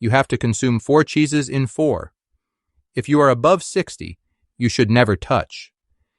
you have to consume 4 cheeses in 4. If you are above 60, you should never touch.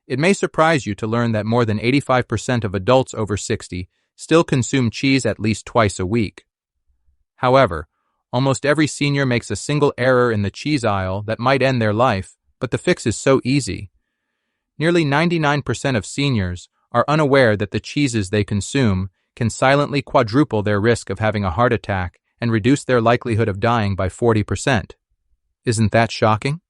It may surprise you to learn that more than 85% of adults over 60 still consume cheese at least twice a week. However, almost every senior makes a single error in the cheese aisle that might end their life, but the fix is so easy. Nearly 99% of seniors are unaware that the cheeses they consume can silently quadruple their risk of having a heart attack and reduce their likelihood of dying by 40%. Isn't that shocking?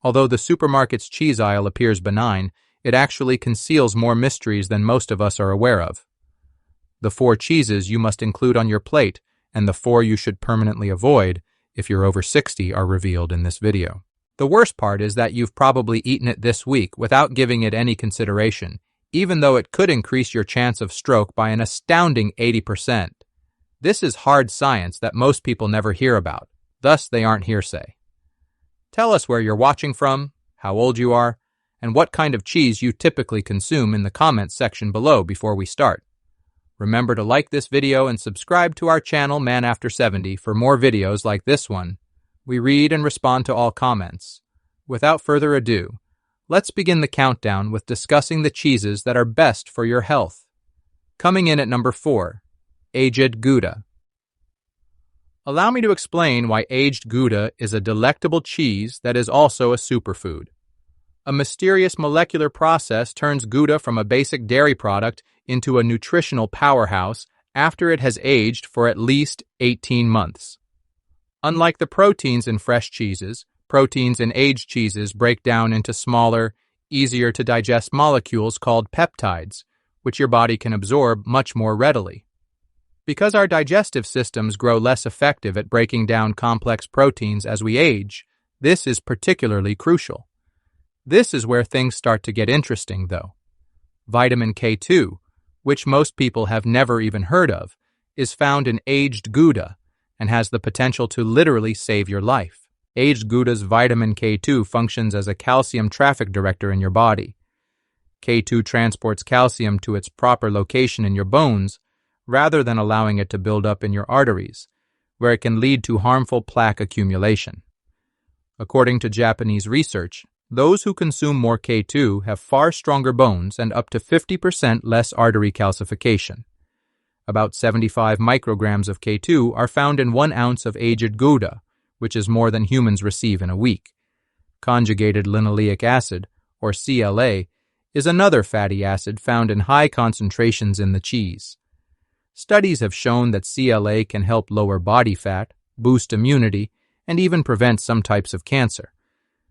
Although the supermarket's cheese aisle appears benign, it actually conceals more mysteries than most of us are aware of. The 4 cheeses you must include on your plate and the 4 you should permanently avoid if you're over 60 are revealed in this video. The worst part is that you've probably eaten it this week without giving it any consideration, even though it could increase your chance of stroke by an astounding 80%. This is hard science that most people never hear about, thus they aren't hearsay. Tell us where you're watching from, how old you are, and what kind of cheese you typically consume in the comments section below before we start. Remember to like this video and subscribe to our channel Man After 70 for more videos like this one. We read and respond to all comments. Without further ado, let's begin the countdown with discussing the cheeses that are best for your health. Coming in at number 4, aged Gouda. Allow me to explain why aged Gouda is a delectable cheese that is also a superfood. A mysterious molecular process turns Gouda from a basic dairy product into a nutritional powerhouse after it has aged for at least 18 months. Unlike the proteins in fresh cheeses, proteins in aged cheeses break down into smaller, easier to digest molecules called peptides, which your body can absorb much more readily. Because our digestive systems grow less effective at breaking down complex proteins as we age, this is particularly crucial. This is where things start to get interesting, though. Vitamin K2, which most people have never even heard of, is found in aged Gouda and has the potential to literally save your life. Aged Gouda's vitamin K2 functions as a calcium traffic director in your body. K2 transports calcium to its proper location in your bones, rather than allowing it to build up in your arteries, where it can lead to harmful plaque accumulation. According to Japanese research, those who consume more K2 have far stronger bones and up to 50% less artery calcification. About 75 micrograms of K2 are found in 1 ounce of aged Gouda, which is more than humans receive in a week. Conjugated linoleic acid, or CLA, is another fatty acid found in high concentrations in the cheese. Studies have shown that CLA can help lower body fat, boost immunity, and even prevent some types of cancer.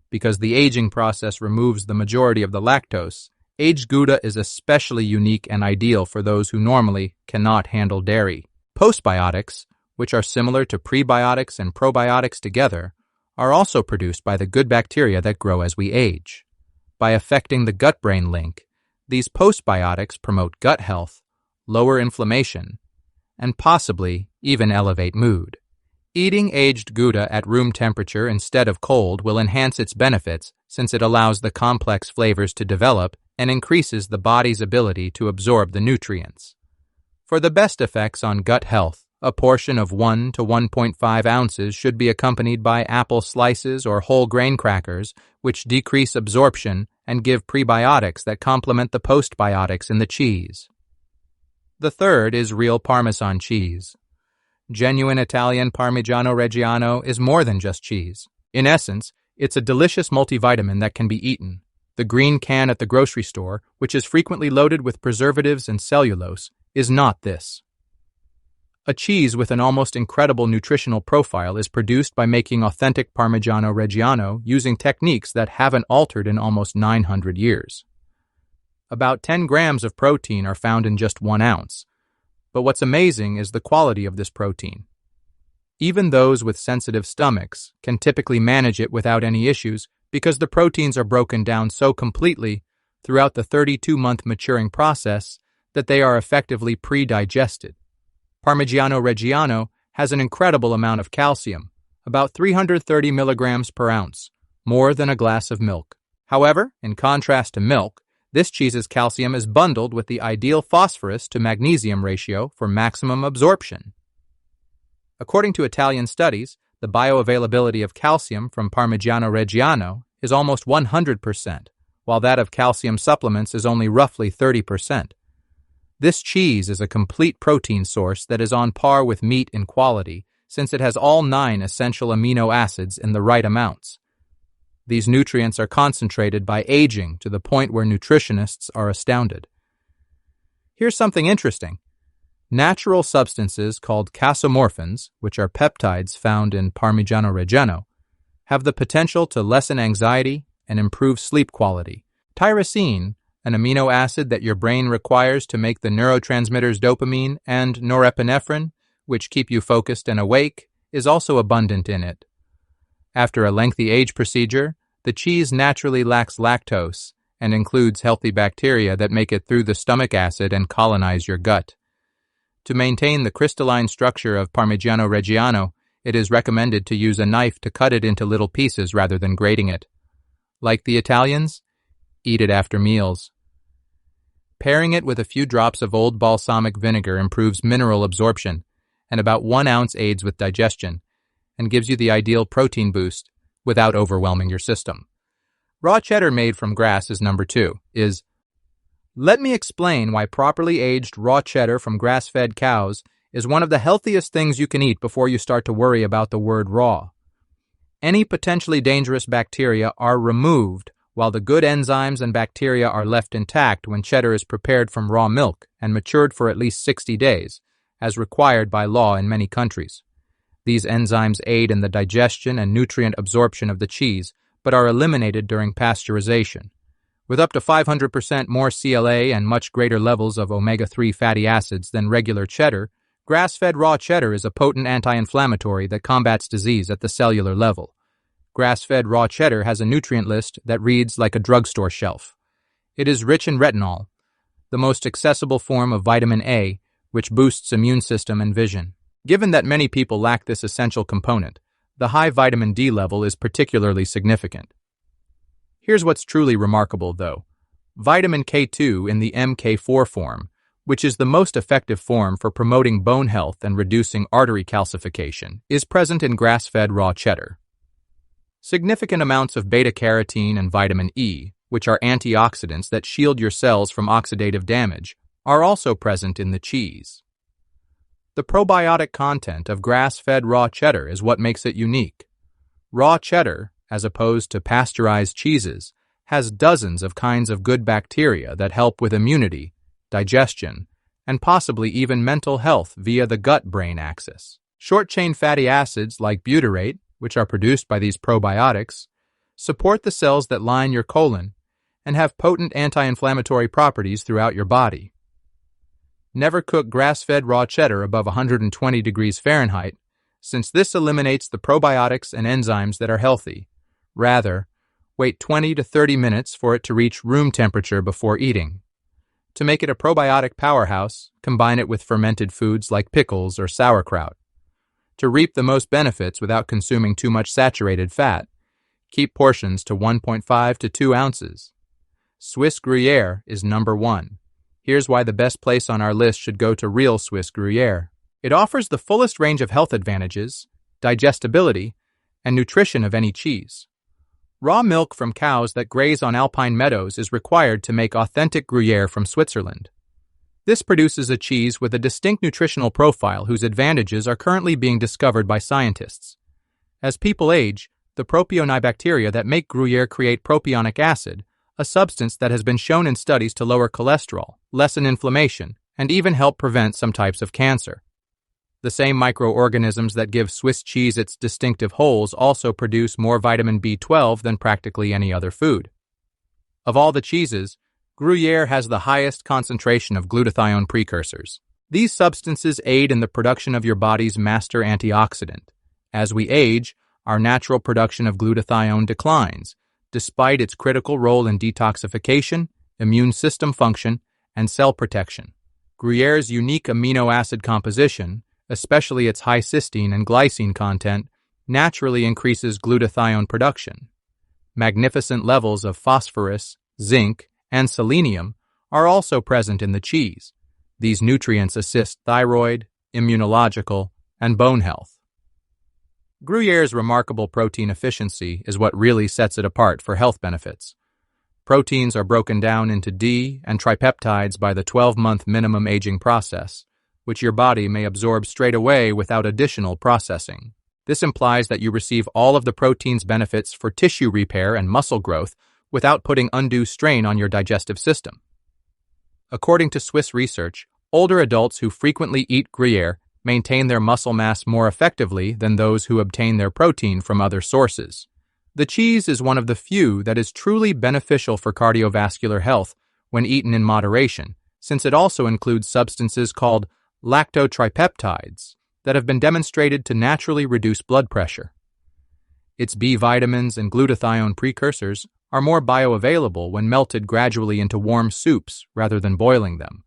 Because the aging process removes the majority of the lactose, aged Gouda is especially unique and ideal for those who normally cannot handle dairy. Postbiotics, which are similar to prebiotics and probiotics together, are also produced by the good bacteria that grow as we age. By affecting the gut-brain link, these postbiotics promote gut health, lower inflammation, and possibly even elevate mood. Eating aged Gouda at room temperature instead of cold will enhance its benefits since it allows the complex flavors to develop and increases the body's ability to absorb the nutrients. For the best effects on gut health, a portion of 1 to 1.5 ounces should be accompanied by apple slices or whole grain crackers, which decrease absorption and give prebiotics that complement the postbiotics in the cheese. The third is real Parmesan cheese. Genuine Italian Parmigiano Reggiano is more than just cheese. In essence, it's a delicious multivitamin that can be eaten. The green can at the grocery store, which is frequently loaded with preservatives and cellulose, is not this. A cheese with an almost incredible nutritional profile is produced by making authentic Parmigiano Reggiano using techniques that haven't altered in almost 900 years. About 10 grams of protein are found in just 1 ounce. But what's amazing is the quality of this protein. Even those with sensitive stomachs can typically manage it without any issues because the proteins are broken down so completely throughout the 32-month maturing process that they are effectively pre-digested. Parmigiano Reggiano has an incredible amount of calcium, about 330 milligrams per ounce, more than a glass of milk. However, in contrast to milk, this cheese's calcium is bundled with the ideal phosphorus to magnesium ratio for maximum absorption. According to Italian studies, the bioavailability of calcium from Parmigiano Reggiano is almost 100%, while that of calcium supplements is only roughly 30%. This cheese is a complete protein source that is on par with meat in quality, since it has all 9 essential amino acids in the right amounts. These nutrients are concentrated by aging to the point where nutritionists are astounded. Here's something interesting. Natural substances called casomorphins, which are peptides found in Parmigiano Reggiano, have the potential to lessen anxiety and improve sleep quality. Tyrosine, an amino acid that your brain requires to make the neurotransmitters dopamine and norepinephrine, which keep you focused and awake, is also abundant in it. After a lengthy age procedure, the cheese naturally lacks lactose and includes healthy bacteria that make it through the stomach acid and colonize your gut. To maintain the crystalline structure of Parmigiano Reggiano, it is recommended to use a knife to cut it into little pieces rather than grating it. Like the Italians, eat it after meals. Pairing it with a few drops of old balsamic vinegar improves mineral absorption, and about 1 ounce aids with digestion, and gives you the ideal protein boost without overwhelming your system. Raw cheddar made from grass is number 2, Let me explain why properly aged raw cheddar from grass-fed cows is one of the healthiest things you can eat before you start to worry about the word raw. Any potentially dangerous bacteria are removed, while the good enzymes and bacteria are left intact when cheddar is prepared from raw milk and matured for at least 60 days, as required by law in many countries. These enzymes aid in the digestion and nutrient absorption of the cheese, but are eliminated during pasteurization. With up to 500% more CLA and much greater levels of omega-3 fatty acids than regular cheddar, grass-fed raw cheddar is a potent anti-inflammatory that combats disease at the cellular level. Grass-fed raw cheddar has a nutrient list that reads like a drugstore shelf. It is rich in retinol, the most accessible form of vitamin A, which boosts immune system and vision. Given that many people lack this essential component, the high vitamin D level is particularly significant. Here's what's truly remarkable, though. Vitamin K2 in the MK4 form, which is the most effective form for promoting bone health and reducing artery calcification, is present in grass-fed raw cheddar. Significant amounts of beta-carotene and vitamin E, which are antioxidants that shield your cells from oxidative damage, are also present in the cheese. The probiotic content of grass-fed raw cheddar is what makes it unique. Raw cheddar, as opposed to pasteurized cheeses, has dozens of kinds of good bacteria that help with immunity, digestion, and possibly even mental health via the gut-brain axis. Short-chain fatty acids like butyrate, which are produced by these probiotics, support the cells that line your colon and have potent anti-inflammatory properties throughout your body. Never cook grass-fed raw cheddar above 120 degrees Fahrenheit, since this eliminates the probiotics and enzymes that are healthy. Rather, wait 20 to 30 minutes for it to reach room temperature before eating. To make it a probiotic powerhouse, combine it with fermented foods like pickles or sauerkraut. To reap the most benefits without consuming too much saturated fat, keep portions to 1.5 to 2 ounces. Swiss Gruyère is number 1. Here's why the best place on our list should go to real Swiss Gruyère. It offers the fullest range of health advantages, digestibility, and nutrition of any cheese. Raw milk from cows that graze on alpine meadows is required to make authentic Gruyère from Switzerland. This produces a cheese with a distinct nutritional profile whose advantages are currently being discovered by scientists. As people age, the propionic bacteria that make Gruyère create propionic acid, a substance that has been shown in studies to lower cholesterol, lessen inflammation, and even help prevent some types of cancer. The same microorganisms that give Swiss cheese its distinctive holes also produce more vitamin B12 than practically any other food. Of all the cheeses, Gruyère has the highest concentration of glutathione precursors. These substances aid in the production of your body's master antioxidant. As we age, our natural production of glutathione declines, despite its critical role in detoxification, immune system function, and cell protection. Gruyère's unique amino acid composition, especially its high cysteine and glycine content, naturally increases glutathione production. Magnificent levels of phosphorus, zinc, and selenium are also present in the cheese. These nutrients assist thyroid, immunological, and bone health. Gruyère's remarkable protein efficiency is what really sets it apart for health benefits. Proteins are broken down into D and tripeptides by the 12-month minimum aging process, which your body may absorb straight away without additional processing. This implies that you receive all of the protein's benefits for tissue repair and muscle growth without putting undue strain on your digestive system. According to Swiss research, older adults who frequently eat Gruyère maintain their muscle mass more effectively than those who obtain their protein from other sources. The cheese is one of the few that is truly beneficial for cardiovascular health when eaten in moderation, since it also includes substances called lactotripeptides that have been demonstrated to naturally reduce blood pressure. Its B vitamins and glutathione precursors are more bioavailable when melted gradually into warm soups rather than boiling them,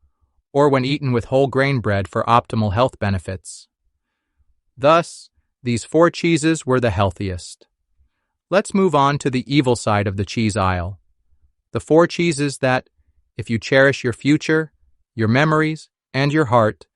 or when eaten with whole grain bread for optimal health benefits. Thus, these 4 cheeses were the healthiest. Let's move on to the evil side of the cheese aisle. The 4 cheeses that, if you cherish your future, your memories, and your heart,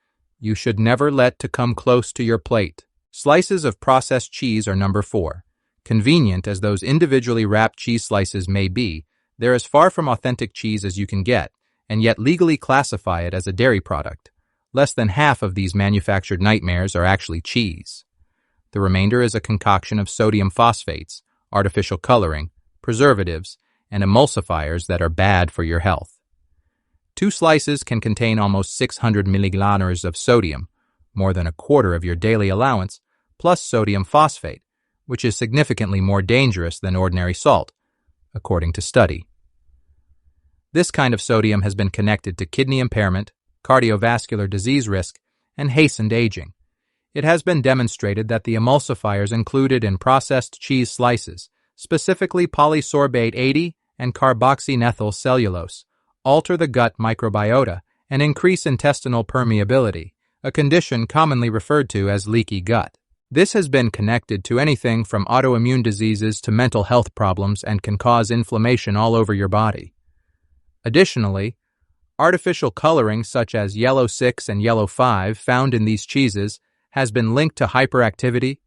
you should never let to come close to your plate. Slices of processed cheese are number 4. Convenient as those individually wrapped cheese slices may be, they're as far from authentic cheese as you can get, and yet legally classify it as a dairy product. Less than half of these manufactured nightmares are actually cheese. The remainder is a concoction of sodium phosphates, artificial coloring, preservatives, and emulsifiers that are bad for your health. 2 slices can contain almost 600 milligranulars of sodium, more than a quarter of your daily allowance, plus sodium phosphate, which is significantly more dangerous than ordinary salt, according to study. This kind of sodium has been connected to kidney impairment, cardiovascular disease risk, and hastened aging. It has been demonstrated that the emulsifiers included in processed cheese slices, specifically polysorbate 80 and carboxymethyl cellulose, alter the gut microbiota and increase intestinal permeability, a condition commonly referred to as leaky gut. This has been connected to anything from autoimmune diseases to mental health problems and can cause inflammation all over your body. Additionally, artificial coloring such as yellow 6 and yellow 5 found in these cheeses has been linked to hyperactivity,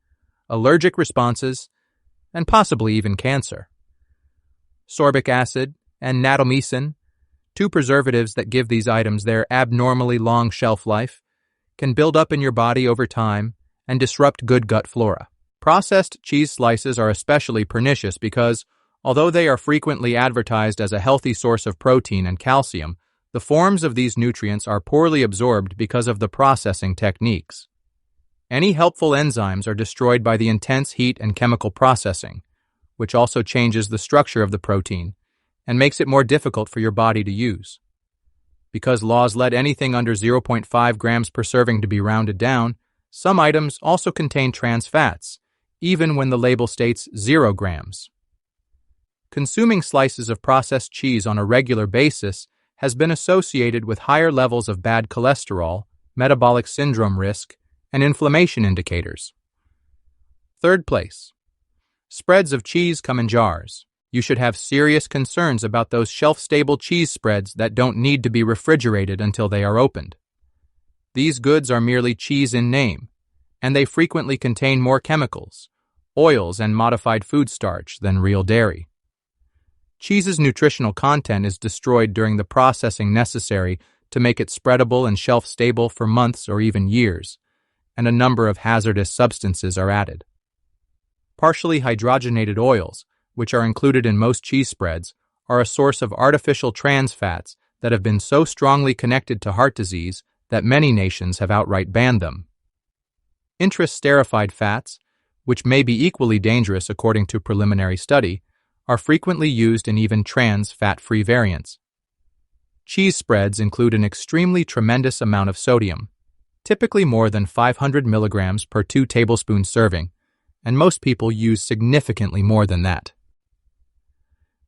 allergic responses, and possibly even cancer. Sorbic acid and nadomycin, 2 preservatives that give these items their abnormally long shelf life, can build up in your body over time and disrupt good gut flora. Processed cheese slices are especially pernicious because, although they are frequently advertised as a healthy source of protein and calcium, the forms of these nutrients are poorly absorbed because of the processing techniques. Any helpful enzymes are destroyed by the intense heat and chemical processing, which also changes the structure of the protein and makes it more difficult for your body to use. Because laws let anything under 0.5 grams per serving to be rounded down, some items also contain trans fats, even when the label states 0 grams. Consuming slices of processed cheese on a regular basis has been associated with higher levels of bad cholesterol, metabolic syndrome risk, and inflammation indicators. 3rd place. Spreads of cheese come in jars. You should have serious concerns about those shelf-stable cheese spreads that don't need to be refrigerated until they are opened. These goods are merely cheese in name, and they frequently contain more chemicals, oils, and modified food starch than real dairy. Cheese's nutritional content is destroyed during the processing necessary to make it spreadable and shelf-stable for months or even years, and a number of hazardous substances are added. Partially hydrogenated oils, which are included in most cheese spreads, are a source of artificial trans fats that have been so strongly connected to heart disease that many nations have outright banned them. Intra-esterified fats, which may be equally dangerous according to preliminary study, are frequently used in even trans fat-free variants. Cheese spreads include an extremely tremendous amount of sodium, typically more than 500 milligrams per 2 tablespoon serving, and most people use significantly more than that.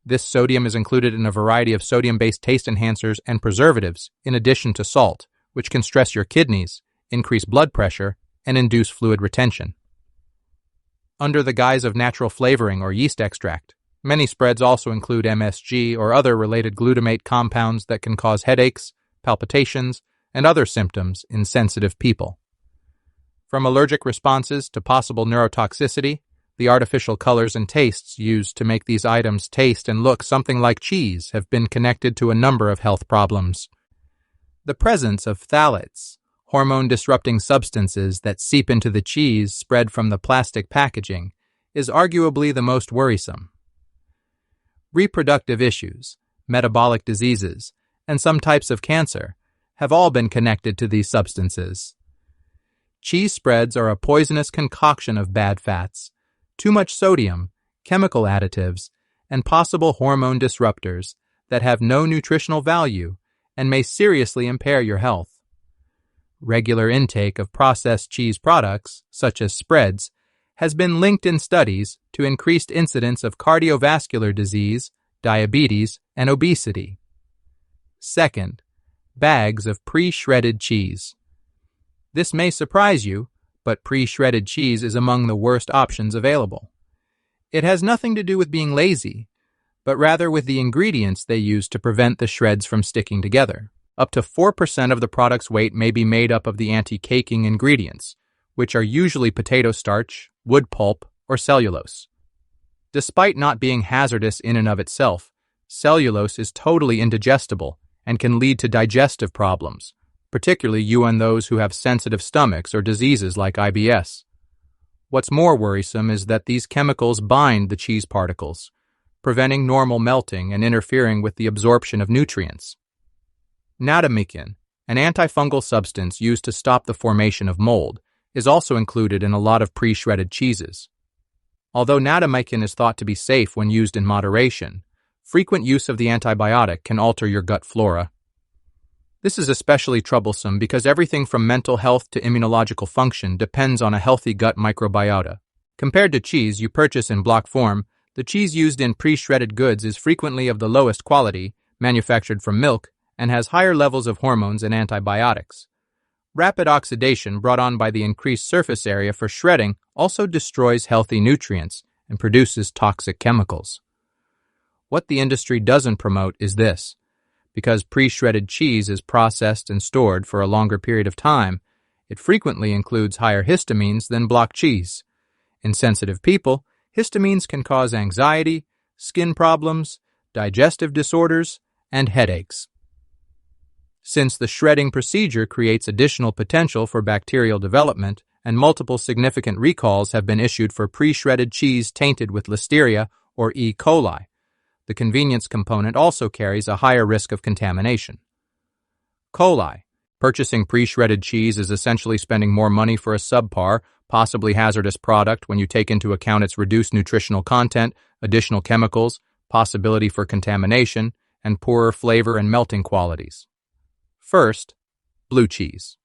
This sodium is included in a variety of sodium-based taste enhancers and preservatives, in addition to salt, which can stress your kidneys, increase blood pressure, and induce fluid retention. Under the guise of natural flavoring or yeast extract, many spreads also include MSG or other related glutamate compounds that can cause headaches, palpitations, and other symptoms in sensitive people. From allergic responses to possible neurotoxicity, the artificial colors and tastes used to make these items taste and look something like cheese have been connected to a number of health problems. The presence of phthalates, hormone-disrupting substances that seep into the cheese spread from the plastic packaging, is arguably the most worrisome. Reproductive issues, metabolic diseases, and some types of cancer have all been connected to these substances. Cheese spreads are a poisonous concoction of bad fats, too much sodium, chemical additives, and possible hormone disruptors that have no nutritional value and may seriously impair your health. Regular intake of processed cheese products, such as spreads, has been linked in studies to increased incidence of cardiovascular disease, diabetes, and obesity. Second, bags of pre-shredded cheese. This may surprise you, but pre-shredded cheese is among the worst options available. It has nothing to do with being lazy, but rather with the ingredients they use to prevent the shreds from sticking together. Up to 4% of the product's weight may be made up of the anti-caking ingredients, which are usually potato starch, wood pulp, or cellulose. Despite not being hazardous in and of itself, cellulose is totally indigestible and can lead to digestive problems, particularly in those who have sensitive stomachs or diseases like IBS. What's more worrisome is that these chemicals bind the cheese particles, preventing normal melting and interfering with the absorption of nutrients. Natamycin, an antifungal substance used to stop the formation of mold, is also included in a lot of pre-shredded cheeses. Although natamycin is thought to be safe when used in moderation, frequent use of the antibiotic can alter your gut flora. This is especially troublesome because everything from mental health to immunological function depends on a healthy gut microbiota. Compared to cheese you purchase in block form, the cheese used in pre-shredded goods is frequently of the lowest quality, manufactured from milk, and has higher levels of hormones and antibiotics. Rapid oxidation brought on by the increased surface area for shredding also destroys healthy nutrients and produces toxic chemicals. What the industry doesn't promote is this. Because pre-shredded cheese is processed and stored for a longer period of time, it frequently includes higher histamines than block cheese. In sensitive people, histamines can cause anxiety, skin problems, digestive disorders, and headaches. Since the shredding procedure creates additional potential for bacterial development, and multiple significant recalls have been issued for pre-shredded cheese tainted with Listeria or E. coli, the convenience component also carries a higher risk of contamination. Coli. Purchasing pre-shredded cheese is essentially spending more money for a subpar, possibly hazardous product when you take into account its reduced nutritional content, additional chemicals, possibility for contamination, and poorer flavor and melting qualities. First, blue cheese.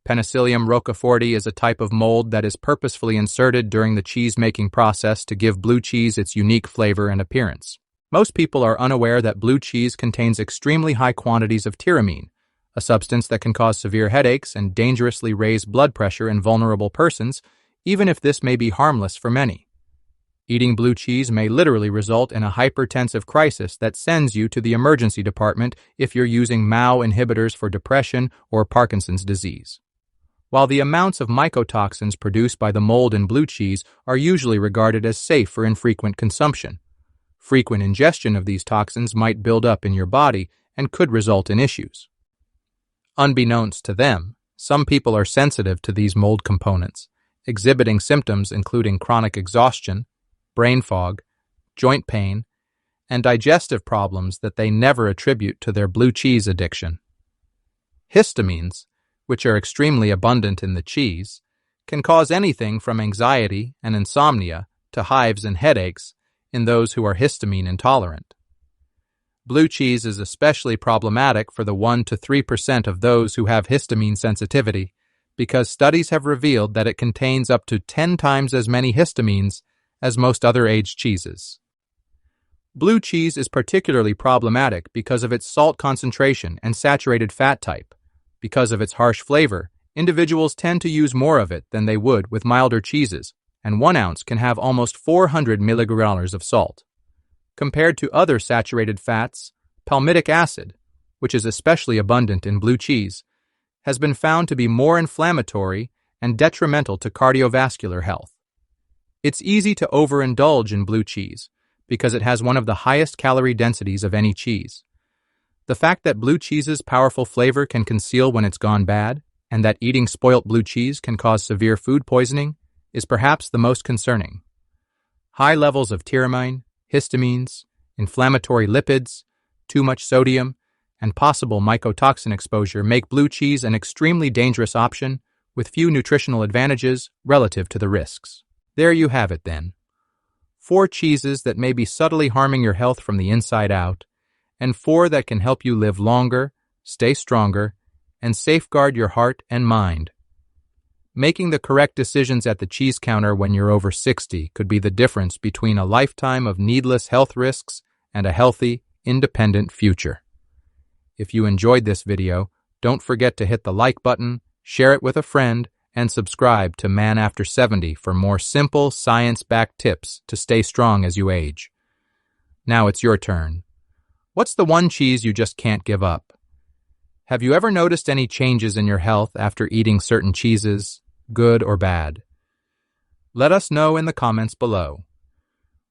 Penicillium roqueforti is a type of mold that is purposefully inserted during the cheese-making process to give blue cheese its unique flavor and appearance. Most people are unaware that blue cheese contains extremely high quantities of tyramine, a substance that can cause severe headaches and dangerously raise blood pressure in vulnerable persons, even if this may be harmless for many. Eating blue cheese may literally result in a hypertensive crisis that sends you to the emergency department if you're using MAO inhibitors for depression or Parkinson's disease. While the amounts of mycotoxins produced by the mold in blue cheese are usually regarded as safe for infrequent consumption, frequent ingestion of these toxins might build up in your body and could result in issues. Unbeknownst to them, some people are sensitive to these mold components, exhibiting symptoms including chronic exhaustion, brain fog, joint pain, and digestive problems that they never attribute to their blue cheese addiction. Histamines, which are extremely abundant in the cheese, can cause anything from anxiety and insomnia to hives and headaches in those who are histamine intolerant. Blue cheese is especially problematic for the 1 to 3% of those who have histamine sensitivity, because studies have revealed that it contains up to 10 times as many histamines as most other aged cheeses. Blue cheese is particularly problematic because of its salt concentration and saturated fat type. Because of its harsh flavor, individuals tend to use more of it than they would with milder cheeses, and 1 ounce can have almost 400 milligrams of salt. Compared to other saturated fats, palmitic acid, which is especially abundant in blue cheese, has been found to be more inflammatory and detrimental to cardiovascular health. It's easy to overindulge in blue cheese because it has one of the highest calorie densities of any cheese. The fact that blue cheese's powerful flavor can conceal when it's gone bad, and that eating spoilt blue cheese can cause severe food poisoning, is perhaps the most concerning. High levels of tyramine, histamines, inflammatory lipids, too much sodium, and possible mycotoxin exposure make blue cheese an extremely dangerous option with few nutritional advantages relative to the risks. There you have it then. 4 cheeses that may be subtly harming your health from the inside out, and 4 that can help you live longer, stay stronger, and safeguard your heart and mind. Making the correct decisions at the cheese counter when you're over 60 could be the difference between a lifetime of needless health risks and a healthy, independent future. If you enjoyed this video, don't forget to hit the like button, share it with a friend, and subscribe to Man After 70 for more simple, science-backed tips to stay strong as you age. Now it's your turn. What's the one cheese you just can't give up? Have you ever noticed any changes in your health after eating certain cheeses, good or bad? Let us know in the comments below.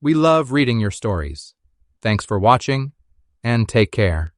We love reading your stories. Thanks for watching, and take care.